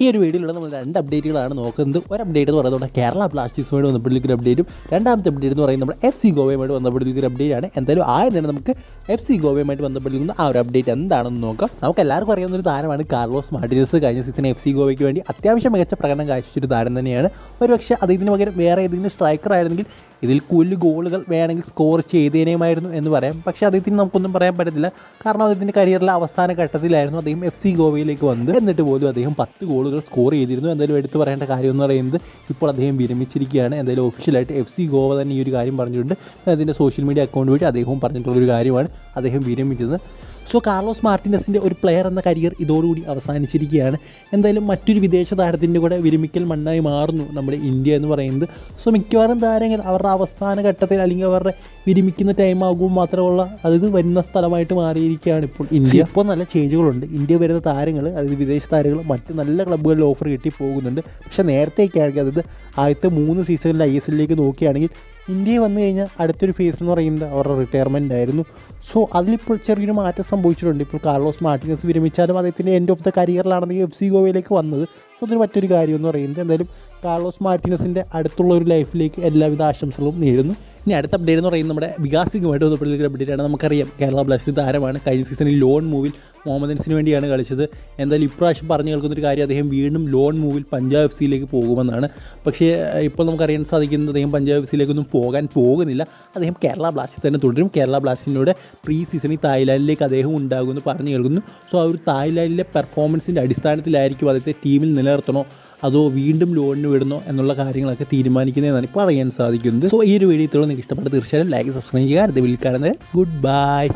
ഈ ഒരു വീഡിയോയിലുള്ള നമ്മൾ രണ്ട് അപ്ഡേറ്റുകളാണ് നോക്കുന്നത്. ഒരു അപ്ഡേറ്റ് എന്ന് പറയുന്നത് കേരള ബ്ലാസ്റ്റേഴ്സുമായിട്ട് ബന്ധപ്പെട്ടിരിക്കുന്ന അപ്ഡേറ്റും രണ്ടാമത്തെ അപ്ഡേറ്റ് എന്ന് പറയുന്നത് നമ്മുടെ FC ഗോവയുമായിട്ട് ബന്ധപ്പെട്ടിരിക്കുന്ന അപ്ഡേറ്റ് ആണ്. എന്തായാലും ആദ്യം തന്നെ നമുക്ക് FC ഗോവയുമായിട്ട് ബന്ധപ്പെട്ടിരിക്കുന്ന ആ ഒരു അപ്ഡേറ്റ് എന്താണെന്ന് നോക്കാം. നമുക്ക് എല്ലാവർക്കും അറിയാവുന്ന ഒരു താരമാണ് കാർലോസ് മാർട്ടിനസ്. കഴിഞ്ഞ സീസൺ FC ഗോവയ്ക്ക് വേണ്ടി അത്യാവശ്യം മികച്ച പ്രകടനം കാഴ്ചവെച്ചൊരു താരം തന്നെയാണ്. ഒരുപക്ഷെ അതിന് പകരം വേറെ ഏതെങ്കിലും സ്ട്രൈക്കർ ആയിരുന്നെങ്കിൽ ഇതിൽ കൂടുതൽ ഗോളുകൾ വേണമെങ്കിൽ സ്കോർ ചെയ്തേനെയുമായിരുന്നു എന്ന് പറയാം. പക്ഷേ അദ്ദേഹത്തിന് നമുക്കൊന്നും പറയാൻ പറ്റത്തില്ല. കാരണം അദ്ദേഹത്തിൻ്റെ കരിയറിലെ അവസാന ഘട്ടത്തിലായിരുന്നു അദ്ദേഹം FC ഗോവയിലേക്ക് വന്നത്. എന്നിട്ട് പോലും അദ്ദേഹം 10 ഗോളുകൾ സ്കോർ ചെയ്തിരുന്നു. എന്തായാലും എടുത്തു പറയേണ്ട കാര്യം എന്ന് പറയുന്നത് ഇപ്പോൾ അദ്ദേഹം വിരമിച്ചിരിക്കുകയാണ്. എന്തായാലും ഒഫീഷ്യലായിട്ട് FC ഗോവ തന്നെ ഈ ഒരു കാര്യം പറഞ്ഞിട്ടുണ്ട്. അതിൻ്റെ സോഷ്യൽ മീഡിയ അക്കൗണ്ട് വഴി അദ്ദേഹവും പറഞ്ഞിട്ടുള്ളൊരു കാര്യമാണ് അദ്ദേഹം വിരമിച്ചത്. സോ കാർലോസ് മാർട്ടിനസിൻ്റെ ഒരു പ്ലെയർ എന്ന കരിയർ ഇതോടുകൂടി അവസാനിച്ചിരിക്കുകയാണ്. എന്തായാലും മറ്റൊരു വിദേശ താരത്തിൻ്റെ കൂടെ വിരമിക്കൽ മണ്ണായി മാറുന്നു നമ്മുടെ ഇന്ത്യ എന്ന് പറയുന്നത്. സോ മിക്കവാറും താരങ്ങൾ അവരുടെ അവസാന ഘട്ടത്തിൽ അല്ലെങ്കിൽ അവരുടെ വിരമിക്കുന്ന ടൈം ആകുമ്പോൾ മാത്രമുള്ള അതായത് വരുന്ന സ്ഥലമായിട്ട് മാറിയിരിക്കുകയാണ് ഇപ്പോൾ ഇന്ത്യ. ഇപ്പോൾ നല്ല ചേഞ്ചുകളുണ്ട്. ഇന്ത്യ വരുന്ന താരങ്ങൾ അതായത് വിദേശ താരങ്ങൾ മറ്റ് നല്ല ക്ലബ്ബുകളിൽ ഓഫർ കിട്ടി പോകുന്നുണ്ട്. പക്ഷേ നേരത്തെയൊക്കെയാണെങ്കിൽ അതായത് ആദ്യത്തെ 3 സീസണിൽ ISLലേക്ക് നോക്കുകയാണെങ്കിൽ ഇന്ത്യയിൽ വന്നു കഴിഞ്ഞാൽ അടുത്തൊരു ഫേസ് എന്ന് പറയുന്നത് അവരുടെ റിട്ടയർമെൻ്റ് ആയിരുന്നു. സോ അതിലിപ്പോൾ ചെറിയൊരു മാറ്റം സംഭവിച്ചിട്ടുണ്ട്. ഇപ്പോൾ കാർലോസ് മാർട്ടിനസ് വിരമിച്ചാലും അദ്ദേഹത്തിൻ്റെ എൻഡ് ഓഫ് ദ കരിയറിലാണെങ്കിൽ FC ഗോവയിലേക്ക് വന്നത്. സോ അതൊരു മറ്റൊരു കാര്യം എന്ന് പറയുന്നത് എന്തായാലും കാർലോസ് മാർട്ടിനസിൻ്റെ അടുത്തുള്ള ഒരു ലൈഫിലേക്ക് എല്ലാവിധ ആശംസകളും നേരുന്നു. ഇനി അടുത്ത അപ്ഡേറ്റ് എന്ന് പറയുന്നത് നമ്മുടെ വികാസ് സിംഗുമായിട്ട് ബന്ധപ്പെട്ടിരിക്കുന്ന അപ്ഡേറ്റാണ്. നമുക്കറിയാം കേരള ബ്ലാസ്റ്റേഴ്സ് താരമാണ്. കഴിഞ്ഞ സീസണിൽ ലോൺ മൂവിൽ മോഹമ്മദൻസിന് വേണ്ടിയാണ് കളിച്ചത്. എന്തായാലും ഇപ്രാവശ്യം പറഞ്ഞു കേൾക്കുന്നൊരു കാര്യം അദ്ദേഹം വീണ്ടും ലോൺ മൂവിൽ പഞ്ചാബ് FCയിലേക്ക് പോകുമെന്നാണ്. പക്ഷേ ഇപ്പോൾ നമുക്കറിയാൻ സാധിക്കുന്നത് അദ്ദേഹം പഞ്ചാബ് FCയിലേക്കൊന്നും പോകാൻ പോകുന്നില്ല. അദ്ദേഹം കേരള ബ്ലാസ്റ്റേഴ്സ് തന്നെ തുടരും. കേരള ബ്ലാസ്റ്റേഴ്സിനോട് പ്രീ സീസണിൽ തായ്ലാൻഡിലേക്ക് അദ്ദേഹം ഉണ്ടാകുമെന്ന് പറഞ്ഞു കേൾക്കുന്നു. സോ ആ ഒരു തായ്ലാൻഡിലെ പെർഫോമൻസിൻ്റെ അടിസ്ഥാനത്തിലായിരിക്കും അദ്ദേഹത്തെ ടീമിൽ നിലനിർത്തണോ അതോ വീണ്ടും ലോണിന് വിടണോ എന്നുള്ള കാര്യങ്ങളൊക്കെ തീരുമാനിക്കുന്നതെന്നാണ് ഇപ്പോൾ അറിയാൻ സാധിക്കുന്നത്. സോ ഈ ഒരു വീഡിയോ നിങ്ങൾക്ക് ഇഷ്ടപ്പെട്ട തീർച്ചയായും ലൈക്ക് സബ്സ്ക്രൈബ് ചെയ്യുക. അടുത്ത വീഡിയോയിൽ കാണുന്നത് ഗുഡ് ബൈ.